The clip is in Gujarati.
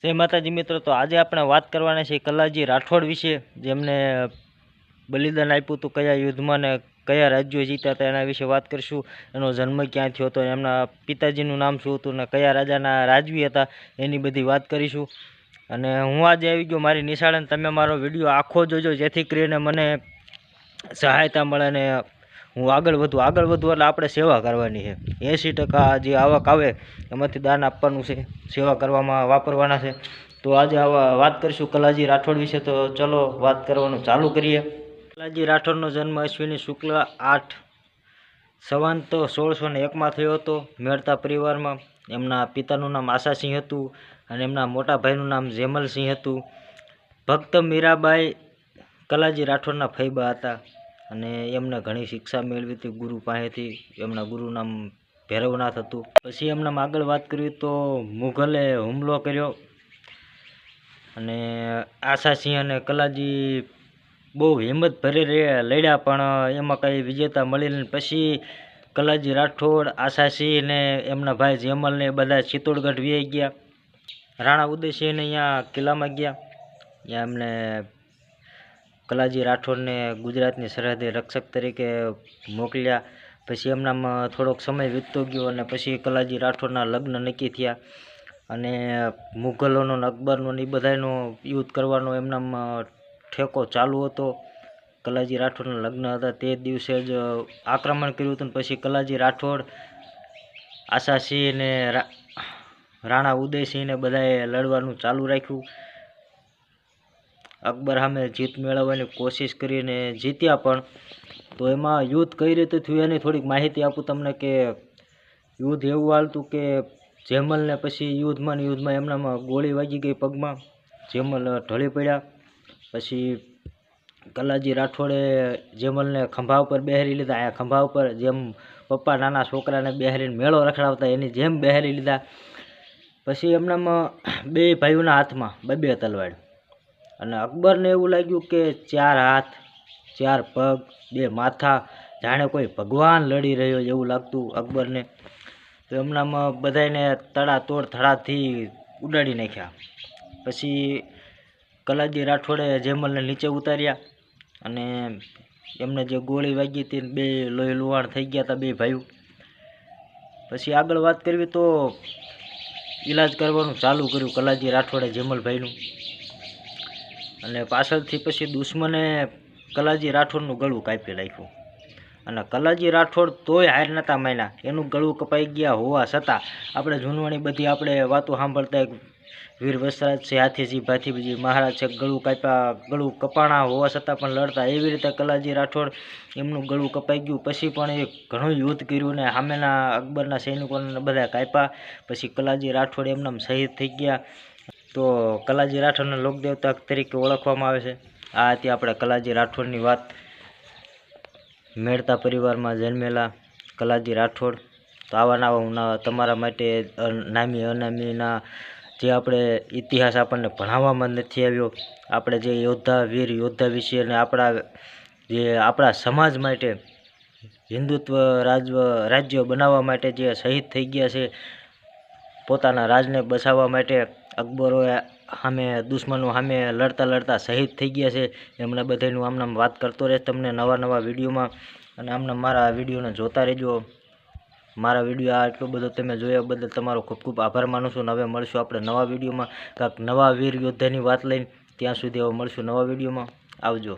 જય માતાજી મિત્રો, તો આજે આપણે વાત કરવાના છે કલાજી રાઠોડ વિશે, જેમને બલિદાન આપ્યું હતું કયા યુદ્ધમાં ને કયા રાજ્યો જીત્યા હતા એના વિશે વાત કરીશું. એનો જન્મ ક્યાં થયો હતો, એમના પિતાજીનું નામ શું હતું ને કયા રાજાના રાજવી હતા એની બધી વાત કરીશું. અને હું આજે આવી ગયો મારી નિશાળે, તમે મારો વિડીયો આખો જોજો જેથી કરીને મને સહાયતા મળે ને હું આગળ વધું એટલે આપણે સેવા કરવાની છે. 80% જે આવક આવે એમાંથી દાન આપવાનું છે, સેવા કરવામાં વાપરવાના છે. તો આજે આવા વાત કરીશું કલાજી રાઠોડ વિશે. તો ચલો વાત કરવાનું ચાલુ કરીએ. કલાજી રાઠોડનો જન્મ અશ્વિની શુક્લ 8 સંવંત 1601માં થયો હતો મેળતા પરિવારમાં. એમના પિતાનું નામ આશાસિંહ હતું અને એમના મોટા ભાઈનું નામ જેમલસિંહ હતું. ભક્ત મીરાબાઈ કલાજી રાઠોડના ફૈબા હતા અને એમને ઘણી શિક્ષા મેળવી હતી ગુરુ પાસેથી. એમના ગુરુ નામ ભૈરવનાથ હતું. પછી એમના આગળ વાત કરીએ તો મુઘલે હુમલો કર્યો અને આશાસિંહ અને કલાજી બહુ હિંમત ભરી લડ્યા, પણ એમાં કંઈ વિજેતા મળી નહીં. પછી કલાજી રાઠોડ, આશાસિંહ ને એમના ભાઈ જેમલ ને બધા ચિત્તોડગઢ વી ગયા. રાણા ઉદયસિંહને અહીંયા કિલ્લામાં ગયા. ત્યાં એમને કલાજી રાઠોડને ગુજરાતની સરહદે રક્ષક તરીકે મોકલ્યા. પછી એમનામાં થોડોક સમય વીતતો ગયો અને પછી કલાજી રાઠોડના લગ્ન નક્કી થયા અને મુઘલોનો ને અકબરનો ને એ બધાનો યુદ્ધ કરવાનો એમનામાં ઠેકો ચાલુ હતો. કલાજી રાઠોડના લગ્ન હતા તે દિવસે જ આક્રમણ કર્યું હતું. પછી કલાજી રાઠોડ, આશાસિંહ ને રાણા ઉદયસિંહને બધાએ લડવાનું ચાલુ રાખ્યું. અકબર સામે જીત મેળવવાની કોશિશ કરીને જીત્યા, પણ તો એમાં યુદ્ધ કઈ રીતે થયું એની થોડીક માહિતી આપું તમને. કે યુદ્ધ એવું હાલતું કે જેમલને પછી યુદ્ધમાં એમનામાં ગોળી વાગી ગઈ પગમાં, જેમલ ઢળી પડ્યા. પછી કલાજી રાઠોડે જેમલને ખંભા ઉપર બેહારી લીધા. આ ખંભા ઉપર જેમ પપ્પા નાના છોકરાને બેહારીને મેળો રખડાવતા એની જેમ બેહારી લીધા. પછી એમનામાં બે ભાઈઓના હાથમાં બે તલવાર અને અકબરને એવું લાગ્યું કે 4 હાથ 4 પગ 2 માથા, જાણે કોઈ ભગવાન લડી રહ્યો એવું લાગતું અકબરને. તો એમનામાં બધાને તડાતોડ ધડાથી ઉડાડી નાખ્યા. પછી કલાજી રાઠોડે જેમલને નીચે ઉતાર્યા અને એમને જે ગોળી વાગી હતી બે લોહી લુહાણ થઈ ગયા હતા બે ભાઈઓ. પછી આગળ વાત કરવી તો ઈલાજ કરવાનું ચાલુ કર્યું કલાજી રાઠોડે જેમલભાઈનું. અને પાછળથી પછી દુશ્મને કલાજી રાઠોડનું ગળું કાપી નાખ્યું અને કલાજી રાઠોડ તોય હાર નતા માન્યા. એનું ગળું કપાઈ ગયા હોવા છતાં આપણે જૂનવાણી બધી આપણે વાતો સાંભળતા, વીર વસરાજ છે, હાથીજી ભાથીજી મહારાજ છે, ગળું કપાણા હોવા છતાં પણ લડતા. એવી રીતે કલાજી રાઠોડ એમનું ગળું કપાઈ ગયું. પછી પણ એ ઘણું યુદ્ધ કર્યું ને સામેના અકબરના સૈનિકોને બધા કાપ્યા. પછી કલાજી રાઠોડ એમનામ શહીદ થઈ ગયા. તો કલાજી રાઠોડને લોકદેવતા તરીકે ઓળખવામાં આવે છે. આ હતી આપણે કલાજી રાઠોડની વાત. મેળતા પરિવારમાં જન્મેલા કલાજી રાઠોડ. તો આવા નવા તમારા માટે નામી અનામીના જે આપણે ઇતિહાસ આપણને ભણાવવામાં નથી આવ્યો, આપણે જે વીર યોદ્ધા વિશે અને આપણા સમાજ માટે હિન્દુત્વ રાજ્ય બનાવવા માટે જે શહીદ થઈ ગયા છે, પોતાના રાજને બચાવવા માટે અકબરોએ સામે દુશ્મનો સામે લડતા શહીદ થઈ ગયા છે, એમણે બધાનું આમનામ વાત કરતો રહે તમને નવા વિડીયોમાં. અને આમનામ મારા વિડીયોને જોતા રહેજો. મારા વિડીયો આ એટલો બધો તમે જોયા બદલ તમારો ખૂબ ખૂબ આભાર માનું છું. હવે મળશું આપણે નવા વિડીયોમાં કાંઈક નવા વીર યોદ્ધાની વાત લઈને. ત્યાં સુધી હવે મળશું નવા વિડીયોમાં. આવજો.